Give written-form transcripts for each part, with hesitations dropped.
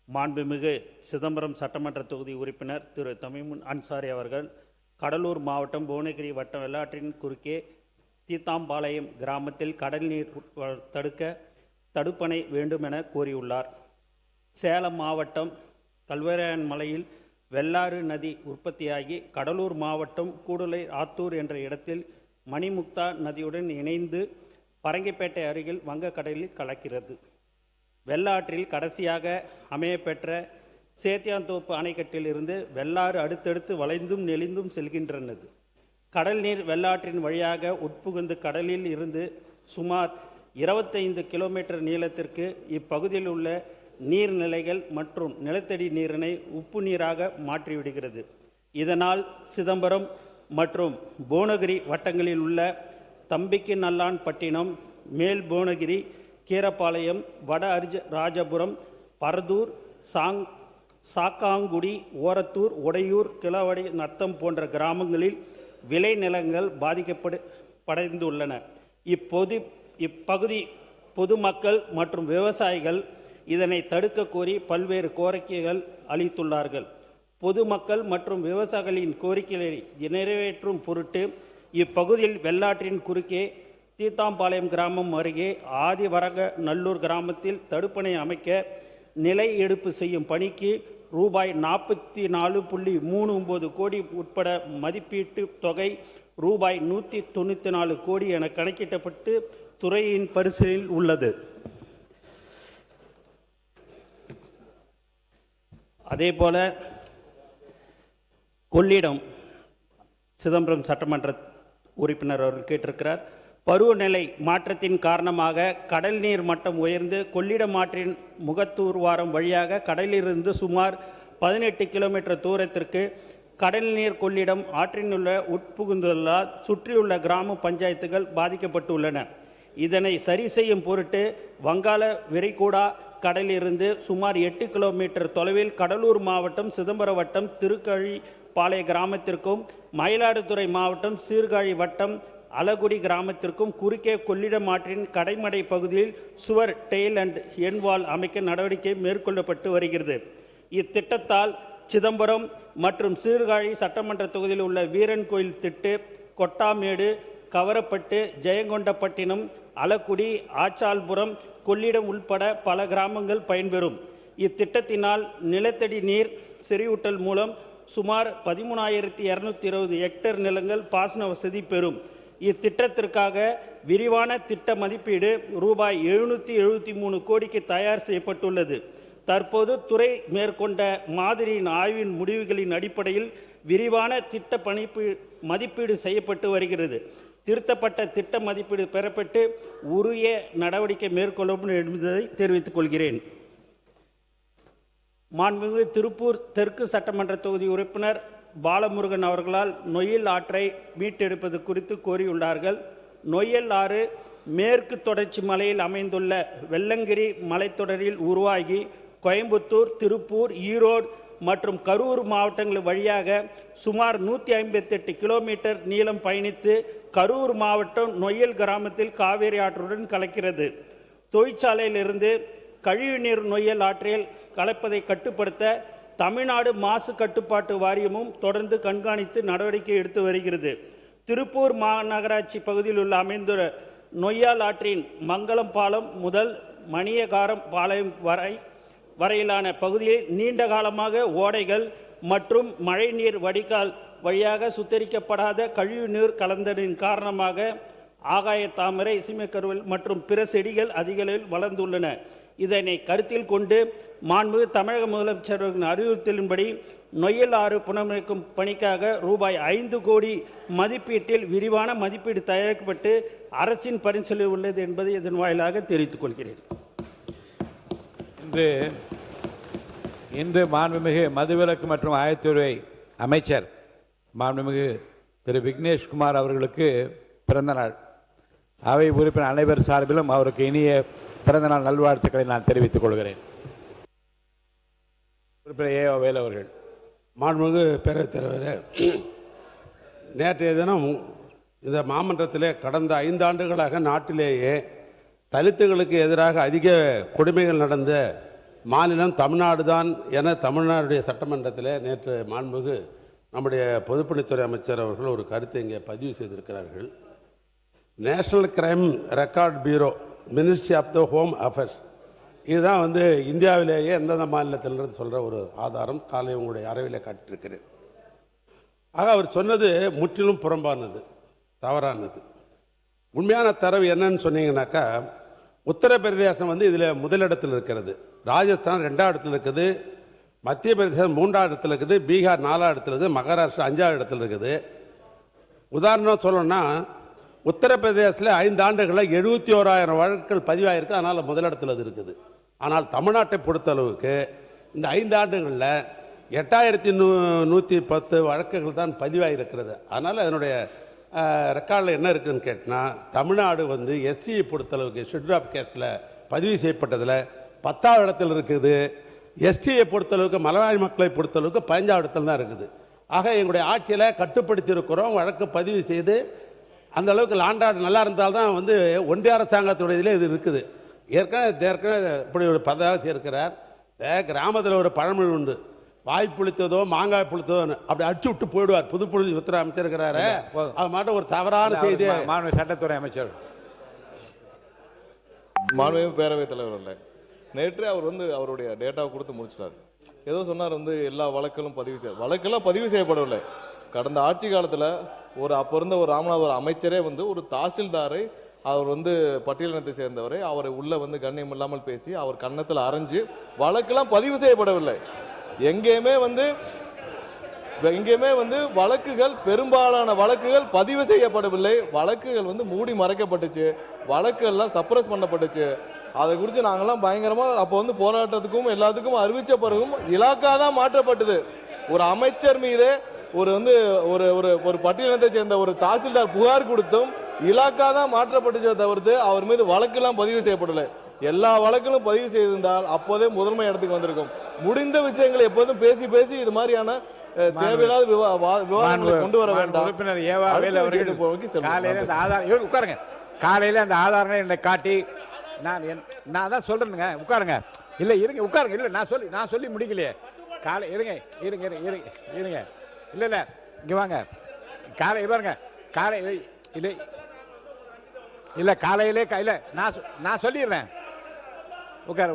மாண்புமிகு சிதம்பரம் சட்டமன்ற தொகுதி உறுப்பினர் திரு தமிமுன் அன்சாரி அவர்கள் கடலூர் மாவட்டம் புவனகிரி வட்டம் வெள்ளாற்றின் குறுக்கே தீத்தாம்பாளையம் கிராமத்தில் கடல் நீர் தடுக்க தடுப்பணை வேண்டுமென கோரியுள்ளார். சேலம் மாவட்டம் கல்வராயன் மலையில் வெள்ளாறு நதி உற்பத்தியாகி கடலூர் மாவட்டம் கூடுலை ஆத்தூர் என்ற இடத்தில் மணிமுக்தா நதியுடன் இணைந்து பரங்கிப்பேட்டை அருகில் வங்கக்கடலில் கலக்கிறது. வெள்ளாற்றில் கடைசியாக அமையப்பெற்ற சேத்தியாந்தோப்பு அணைக்கட்டில் இருந்து வெள்ளாறு அடுத்தடுத்து வளைந்தும் நெளிந்தும் செல்கின்றனது. கடல் நீர் வெள்ளாற்றின் வழியாக உட்புகுந்து கடலில் இருந்து சுமார் 25 கிலோமீட்டர் நீளத்திற்கு இப்பகுதியில் உள்ள நீர்நிலைகள் மற்றும் நிலத்தடி நீரினை உப்பு நீராக மாற்றிவிடுகிறது. இதனால் சிதம்பரம் மற்றும் புவனகிரி வட்டங்களில் உள்ள தம்பிக்கு நல்லான் பட்டினம், மேல் புவனகிரி, கீரப்பாளையம், வட ராஜபுரம், பரதூர், சாக்காங்குடி, ஓரத்தூர், உடையூர், கிளவடி, நத்தம் போன்ற கிராமங்களில் விளைநிலங்கள் பாதிக்கப்படைந்துள்ளன. இப்பகுதி பொதுமக்கள் மற்றும் விவசாயிகள் இதனை தடுக்க கோரி பல்வேறு கோரிக்கைகள் அளித்துள்ளார்கள். பொதுமக்கள் மற்றும் விவசாயிகளின் கோரிக்கைகளை நிறைவேற்றும் பொருட்டு இப்பகுதியில் வெள்ளாற்றின் குறுக்கே தீத்தாம்பாளையம் கிராமம் அருகே ஆதிவரக நல்லூர் கிராமத்தில் தடுப்பணை அமைக்க நிலை எடுப்பு செய்யும் பணிக்கு ரூபாய் 44.39 கோடி உட்பட மதிப்பீட்டு தொகை ரூபாய் 194 கோடி என கணக்கிடப்பட்டு துறையின் பரிசீலனையில் உள்ளது. அதேபோல கொள்ளிடம் சிதம்பரம் சட்டமன்ற உறுப்பினர் அவர்கள் கேட்டிருக்கிறார். பருவநிலை மாற்றத்தின் காரணமாக கடல் நீர் மட்டம் உயர்ந்து கொள்ளிடம் ஆற்றின் முகத்தூர்வாரம் வழியாக கடலிலிருந்து சுமார் 18 கிலோமீட்டர் தூரத்திற்கு கடல் நீர் கொள்ளிடம் ஆற்றினுள்ள உட்புகுந்துள்ளதால் சுற்றியுள்ள கிராம பஞ்சாயத்துகள் பாதிக்கப்பட்டுள்ளன. இதனை சரி செய்யும் பொருட்டு வங்காள விரிகுடா கடலிலிருந்து சுமார் 8 கிலோமீட்டர் தொலைவில் கடலூர் மாவட்டம் சிதம்பரம் வட்டம் திருக்கழிப்பாளைய கிராமத்திற்கும் மயிலாடுதுறை மாவட்டம் சீர்காழி வட்டம் அலகுடி கிராமத்திற்கும் குறுக்கே கொள்ளிடம் ஆற்றின் கடைமடை பகுதியில் சுவர், டெயில் அண்ட் என்வால் அமைக்க நடவடிக்கை மேற்கொள்ளப்பட்டு வருகிறது. இத்திட்டத்தால் சிதம்பரம் மற்றும் சீர்காழி சட்டமன்ற தொகுதியில் உள்ள வீரன் கோயில் திட்டு, கொட்டாமேடு, கவரப்பட்டு, ஜெயங்கொண்டப்பட்டினம், அலக்குடி, ஆச்சால்புரம், கொள்ளிடம் உள்பட பல கிராமங்கள் பயன்பெறும். இத்திட்டத்தினால் நிலத்தடி நீர் செறிவூட்டல் மூலம் சுமார் 13,220 ஹெக்டேர் நிலங்கள் பாசன வசதி பெறும். இத்திட்டத்திற்காக விரிவான திட்ட மதிப்பீடு ரூபாய் 773 கோடிக்கு தயார் செய்யப்பட்டுள்ளது. தற்போது துறை மேற்கொண்ட மாதிரியின் ஆய்வின் முடிவுகளின் அடிப்படையில் விரிவான திட்ட மதிப்பீடு செய்யப்பட்டு வருகிறது. திருத்தப்பட்ட திட்ட மதிப்பீடு பெறப்பட்டு உரிய நடவடிக்கை மேற்கொள்ளப்படும் என்பதை தெரிவித்துக் கொள்கிறேன். மாண்புமிகு திருப்பூர் தெற்கு சட்டமன்ற தொகுதி உறுப்பினர் பாலமுருகன் அவர்களால் நொய்யல் ஆற்றை மீட்டெடுப்பது குறித்து கோரியுள்ளார்கள். நொய்யல் ஆறு மேற்கு தொடர்ச்சி மலையில் அமைந்துள்ள வெள்ளங்கிரி மலைத்தொடரில் உருவாகி கோயம்புத்தூர், திருப்பூர், ஈரோடு மற்றும் கரூர் மாவட்டங்கள் வழியாக சுமார் 158 கிலோமீட்டர் நீளம் பயணித்து கரூர் மாவட்டம் நொய்யல் கிராமத்தில் காவேரி ஆற்றுடன் கலக்கிறது. தொழிற்சாலையிலிருந்து கழிவுநீர் நொய்யல் ஆற்றில் கலப்பதை கட்டுப்படுத்த தமிழ்நாடு மாசு கட்டுப்பாட்டு வாரியமும் தொடர்ந்து கண்காணித்து நடவடிக்கை எடுத்து வருகிறது. திருப்பூர் மாநகராட்சி பகுதியில் உள்ள அமைந்துள்ள நொய்யல் ஆற்றின் மங்களம் பாலம் முதல் மணியகாரம் பாளையம் வரையிலான பகுதியில் நீண்ட காலமாக ஓடைகள் மற்றும் மழைநீர் வடிகால் வழியாக சுத்திகரிக்கப்படாத கழிவுநீர் கலந்ததின் காரணமாக ஆகாய தாமரை, சீமைக்கருவல் மற்றும் பிற செடிகள் அதிக அளவில் வளர்ந்துள்ளன. இதனை கருத்தில் கொண்டு மாண்புமிகு தமிழக முதலமைச்சரின் அறிவுறுத்தலின்படி நொய்யல் ஆறு புனரமைக்கும் பணிக்காக ரூபாய் 5 கோடி மதிப்பீட்டில் விரிவான மதிப்பீடு தயாரிக்கப்பட்டு அரசின் பரிசீலனை உள்ளது என்பதை இதன் வாயிலாக தெரிவித்துக் கொள்கிறேன். இன்று மாண்புமிகு மதுவிலக்கு மற்றும் ஆயத்துறை அமைச்சர் மாண்புமிகு திரு விக்னேஷ்குமார் அவர்களுக்கு பிறந்தநாள். அவை உறுப்பினர் அனைவர் சார்பிலும் அவருக்கு இனிய பிறந்தநாள் நல்வாழ்த்துக்களை நான் தெரிவித்துக் கொள்கிறேன். உறுப்பினர் ஏ. வேலு அவர்கள். மாண்புமிகு பேரவைத் தலைவரே, நேற்றைய தினம் இந்த மாமன்றத்திலே கடந்த 5 ஆண்டுகளாக நாட்டிலேயே தலித்துகளுக்கு எதிராக அதிக கொடுமைகள் நடந்த மாநிலம் தமிழ்நாடு தான் என தமிழ்நாடுடைய சட்டமன்றத்தில் நேற்று மாண்புமிகு நம்முடைய பொதுப்பணித்துறை அமைச்சர் அவர்கள் ஒரு கருத்தை இங்கே பதிவு செய்திருக்கிறார்கள். National crime record bureau, ministry of the home affairs, இதுதான் இந்தியாவிலேயே எந்தெந்த மாநிலத்திலிருந்து சொல்கிற ஒரு ஆதாரம். காலை உங்களுடைய அறையிலே காட்டியிருக்கிறேன். ஆக அவர் சொன்னது முற்றிலும் புறம்பானது, தவறானது. உண்மையான தரவு என்னன்னு சொன்னீங்கன்னாக்கா, உத்தரப்பிரதேசம் இதில் முதலிடத்தில் இருக்கிறது, ராஜஸ்தான் 2ஆம் இடத்தில் இருக்குது, மத்திய பிரதேசம் 3ஆம் இடத்தில் இருக்குது, பீகார் 4ஆம் இடத்தில் இருக்குது, மகாராஷ்டிரா 5ஆம் இடத்தில் இருக்குது. உதாரணம் சொல்லணும்னா, உத்தரப்பிரதேசத்தில் 5 ஆண்டுகளில் 71,000 வழக்குகள் பதிவாயிருக்கு, அதனால் முதலிடத்தில் அது இருக்குது. ஆனால் தமிழ்நாட்டை பொறுத்தளவுக்கு இந்த 5 ஆண்டுகளில் 8,110 வழக்குகள் தான் பதிவாயிருக்கிறது. அதனால் அதனுடைய ரெக்கார்டில் என்ன இருக்குதுன்னு கேட்டால், தமிழ்நாடு எஸ்சியை பொறுத்தளவுக்கு ஷெட்யூல் ஆஃப் கேஸ்டில் பதிவு செய்யப்பட்டதில் 10ஆம் இடத்தில் இருக்குது. எஸ்டியை பொறுத்தளவுக்கு, மலையாளி மக்களை பொறுத்தளவுக்கு 15ஆம் இடத்தில் தான் இருக்குது. ஆக எங்களுடைய ஆட்சியில் கட்டுப்படுத்தி இருக்கிறோம். வழக்கு பதிவு செய்து அந்த அளவுக்கு லாண்டாடு நல்லா இருந்தால்தான் ஒன்றிய அரசாங்கத்துடைய இதில் இது இருக்குது. ஏற்கனவே இப்படி ஒரு பதவியாக சேர்க்கிறார். கிராமத்தில் ஒரு பழமொழி உண்டு, வாய் புளித்ததோ மாங்காய் புளித்ததோன்னு அப்படி அடிச்சு விட்டு போயிடுவார். புதுத்துறை அமைச்சர் இருக்கிறாரு, அது மட்டும் ஒரு தவறான செய்தி. சட்டத்துறை அமைச்சர் மாண்புமிகு பேரவைத் தலைவர் இல்லை, நேற்று அவர் அவருடைய டேட்டாவை கொடுத்து முடிச்சிட்டார். ஏதோ சொன்னார் எல்லா வழக்குகளும் வழக்கெல்லாம் பதிவு செய்யப்படவில்லை. கடந்த ஆட்சி காலத்தில் அப்போ இருந்த ஒரு ராமநாதபுரம் அமைச்சரே ஒரு தாசில்தாரை, அவர் பட்டியலினத்தை சேர்ந்தவரை, அவரை உள்ள கண்ணியம் இல்லாமல் பேசி அவர் கன்னத்தில் அரைஞ்சு வழக்கெல்லாம் பதிவு செய்யப்படவில்லை. எங்கேயுமே வழக்குகள், பெரும்பாலான வழக்குகள் பதிவு செய்யப்படவில்லை. வழக்குகள் மூடி மறைக்கப்பட்டுச்சு, வழக்குகள்லாம் சப்ரஸ் பண்ணப்பட்டுச்சு. அதை குறித்து நாங்கள்லாம் பயங்கரமா அப்போ போராட்டத்துக்கும் எல்லாத்துக்கும் அறிவிச்ச பிறகும் இலாக்கா தான் மாற்றப்பட்டது. ஒரு அமைச்சர் மீது ஒரு பட்டியலினத்தை சேர்ந்த ஒரு தாசில்தார் புகார் கொடுத்தும் இலாக்கா தான் மாற்றப்பட்டுச்சே தவிர்த்து அவர் மீது வழக்கெல்லாம் பதிவு செய்யப்படலை. எல்லா வழக்கிலும் பதிவு செய்திருந்தால் அப்போதே முதன்மை இடத்துக்கு வந்திருக்கும். முடிந்த விஷயங்களை எப்போதும் பேசி பேசி இது மாதிரியான தேவையில்லாத விவாதங்களை கொண்டு வர வேண்டாம். உறுப்பினர் ஏவா வேலு அவர்கள் உட்காருங்க. காலையில அந்த ஆதாரங்களை என்னை காட்டி நான் தான் சொல்றேனுங்க. உட்காருங்க. இல்ல இருங்க, உட்காருங்க. இல்ல நான் சொல்லி முடிக்கலையே. காலை இருங்க இருங்க இருங்க இருங்க இல்ல இல்ல இங்க வாங்க. காலை பாருங்க. காலை இல்லை இல்ல காலையிலே இல்ல நான் சொல்லிடுறேன். உட்காரு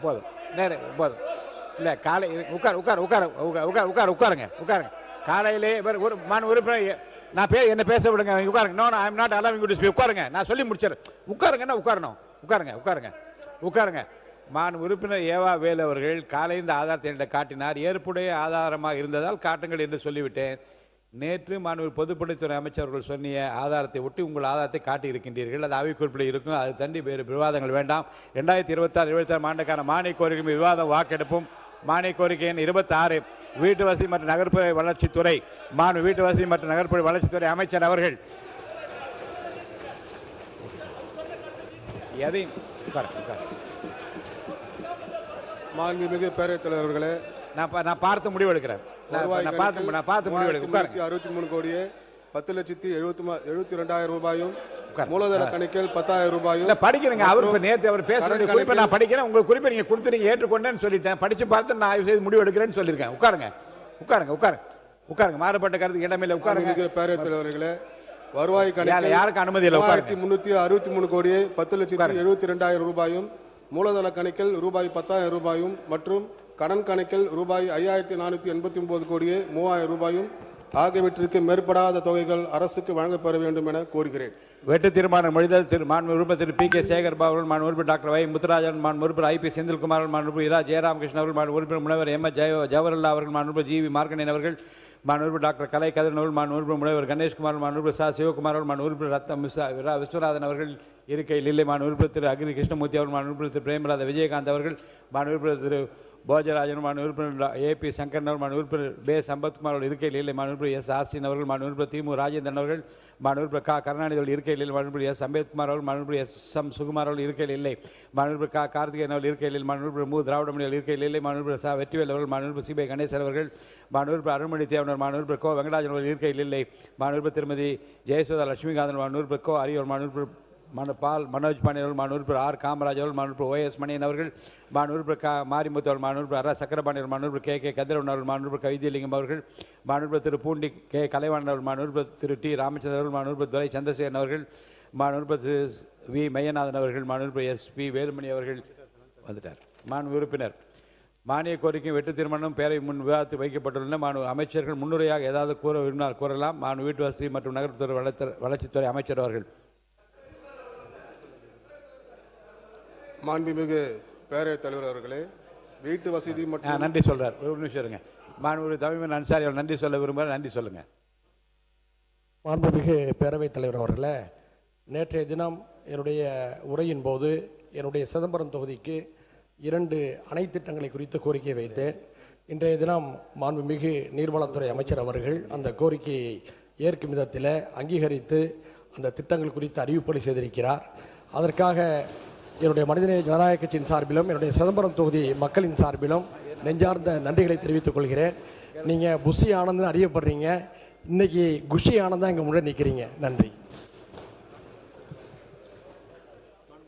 போதும் போதும். இல்ல காலை உட்காருங்க. காலையிலே ஒரு உறுப்பினர் நான் என்ன பேச விடுங்க. உட்காருங்க. No I am not allowing you to speak. உட்காருங்க. நான் சொல்லி முடிச்சிடுறேன். உட்காருங்கன்னா உட்காரணும். உட்காருங்க. உறுப்பினர் ஏவா வேலு அவர்கள் காலை இந்த ஆதாரத்தை காட்டினார். ஏற்புடைய ஆதாரமாக இருந்ததால் காட்டுங்கள் என்று சொல்லிவிட்டேன். நேற்று பொதுப்பணித்துறை அமைச்சர்கள் சொன்னிய ஆதாரத்தை ஒட்டி உங்கள் ஆதாரத்தை காட்டியிருக்கின்றீர்கள். அது அவை குறிப்பில் இருக்கும். அது தண்டி வேறு விவாதங்கள் வேண்டாம். 2026-27 ஆண்டுக்கான மானிய கோரிக்கை விவாதம் வாக்கெடுப்பும். மானிய கோரிக்கை எண் 26 வீட்டு வசதி மற்றும் நகர்ப்புற வளர்ச்சித்துறை வீட்டு வசதி மற்றும் நகர்ப்புற வளர்ச்சித்துறை அமைச்சர் அவர்கள் எதையும் மாண்புமிகு பேரவைத் தலைவர்களே, நான் பார்த்து முடிவெடுக்கிறேன். 63 கோடியே 10,72,000 ரூபாயும் மூலதன கணக்கில் 10,000 ரூபாயும் படிக்கிறேங்க. அவருக்கு நேற்று அவர் பேச வேண்டிய குறிப்பை நான் படிக்கிறேன். உங்களுக்கு குறிப்பை நீங்க கொடுத்து ஏற்றுக்கொண்டேன்னு சொல்லிட்டேன். படிச்சு பார்த்து நான் செய்து முடிவு எடுக்கிறேன்னு சொல்லியிருக்கேன். உட்காருங்க. மாறுபட்ட கருத்து இடமில்லை. உட்காருங்க. பேரவைத் தலைவர்களே, வருவாய் கணக்கில் யாருக்கு அனுமதி இல்லை. 363 கோடியே 10,72,000 ரூபாயும் மூலதன கணக்கில் ரூபாய் 10,000 ரூபாயும் மற்றும் கடன் கணக்கில் ரூபாய் 5,489 கோடியே 3,000 ரூபாயும் ஆகியவற்றிற்கு மேற்படாத தொகைகள் அரசுக்கு வழங்கப்பெற வேண்டும் என கோருகிறேன். வெட்டு தீர்மானம் மொழிதல் உறுப்பினர் பி கே சேகர் பாபு உறுப்பினர் டாக்டர் வை முத்துராஜன் உறுப்பினர் ஐ பி செந்தில்குமார் உறுப்பினர் இரா ஜெயராமகிருஷ்ணன் அவர்கள் உறுப்பினர் முனைவர் எம் ஜவஹர்லா அவர்கள் உறுப்பினர் ஜி வி மார்க்கண்டேயன் அவர்கள் உறுப்பினர் டாக்டர் கலை கதிரன் அவர்கள் உறுப்பினர் முனைவர் கணேஷ்குமார் உறுப்பினர் சா சிவகுமார் அவர்கள் உறுப்பினர் ரத்தம் விஸ்வநாதன் அவர்கள் இருக்கையில் இல்லை. உறுப்பினர் திரு அக்னி கிருஷ்ணமூர்த்தி அவர்கள் உறுப்பினர் திரு பிரேமராத விஜயகாந்த் அவர்கள் உறுப்பினர் திரு போஜராஜன் உறுப்பினர் ஏ பி சங்கரன் அவர்கள் உறுப்பினர் பே சம்பத்குமார் அவர்கள் இருக்கையில் இல்லை. உறுப்பினர் எஸ் ஆஸ்டின் அவர்கள் உறுப்பினர் திமு ராஜேந்திரன் அவர்கள் உறுப்பினர் கா கருணாநிதி அவர்கள் இருக்கையில் இல்லை. உறுப்பினர் எஸ் அம்பேத்குமார் அவர்கள் உறுப்பினர் எஸ் எம் சுகுமார் அவர்கள் இருக்கையில் இல்லை. உறுப்பினர் கா கார்த்திகேயன் அவர்கள் இருக்கையில் இல்லை. உறுப்பினர் மு திராவிடமணி அவர்கள் இருக்கையில் இல்லை. உறுப்பினர் சா வெற்றிவேல் அவர்கள் உறுப்பினர் சிபை கணேசன் அவர்கள் உறுப்பினர் அருள்மொழி தேவனர் உறுப்பினர் கோ வெங்கடாஜன் அவர்கள் இருக்கையில் இல்லை. உறுப்பினர் திருமதி ஜெயசுதா லட்சுமிகாந்தன் உறுப்பினர் கோ அரியவர் உறுப்பினர் மனோஜ் பாண்டியன் அவர்கள், மாண்பு உறுப்பினர் ஆர் காமராஜ் அவர்கள், மாண்பு உறுப்பினர் OS மணியன் அவர்கள், மாண்பு உறுப்பினர் மாரிமுத்து அவர்கள், மாண்பு உறுப்பினர் ஆர் சக்கரபாணி அவர்கள், மாண்பு உறுப்பினர் கே கதிரவன் அவர்கள், மாண்பு உறுப்பினர் வைத்தியலிங்கம் அவர்கள், மாண்பு உறுப்பினர் திரு பூண்டி கலைவாணன் அவர்கள், மாண்பு உறுப்பினர் திரு டி ராமச்சந்திரன் அவர்கள், மாண்பு உறுப்பினர் துரை சந்திரசேகரன் அவர்கள், மாண்பு உறுப்பினர் திரு வி மையநாதன் அவர்கள், மாண்பு உறுப்பினர் SP வேலுமணி அவர்கள் வந்துட்டார். மாண்பு உறுப்பினர் மானிய கோரிக்கை வெட்டு தீர்மானம் பேரவை முன் விவாதத்தில் வைக்கப்பட்டுள்ளன. மாண்பு அமைச்சர்கள் முன்னுரையாக ஏதாவது கூற விரும்பினால் கூறலாம். மாண்பு வீட்டு வசதி மற்றும் நகர்ப்புற வளர்ச்சித்துறை அமைச்சர் அவர்கள். மாண்புமிகு பேரவைத் தலைவர் அவர்களே, வீட்டு வசதி மற்றும் நன்றி சொல்றார். ஒரு நிமிஷம் இருங்க. மாண்பு தமிழ் அன்சாரி அவர்கள் நன்றி சொல்ல விரும்புகிறார். நன்றி சொல்லுங்க. மாண்புமிகு பேரவைத் தலைவர் அவர்களே, நேற்றைய தினம் என்னுடைய உரையின் போது என்னுடைய சிதம்பரம் தொகுதிக்கு 2 அணை திட்டங்களை குறித்த கோரிக்கை வைத்தேன். இன்றைய தினம் மாண்புமிகு நீர்வளத்துறை அமைச்சர் அவர்கள் அந்த கோரிக்கையை ஏற்கும் விதத்தில் அங்கீகரித்து அந்த திட்டங்கள் குறித்து அறிவிப்பொலி செய்திருக்கிறார். அதற்காக என்னுடைய மனிதநேய ஜனநாயக கட்சியின் சார்பிலும் என்னுடைய சிதம்பரம் தொகுதி மக்களின் சார்பிலும் நெஞ்சார்ந்த நன்றிகளை தெரிவித்துக் கொள்கிறேன். நீங்கள் புஷி ஆனந்த்னு அறியப்படுறீங்க, இன்னைக்கு குஷி ஆனந்தான் இங்கே முன்னாடி நிற்கிறீங்க. நன்றி.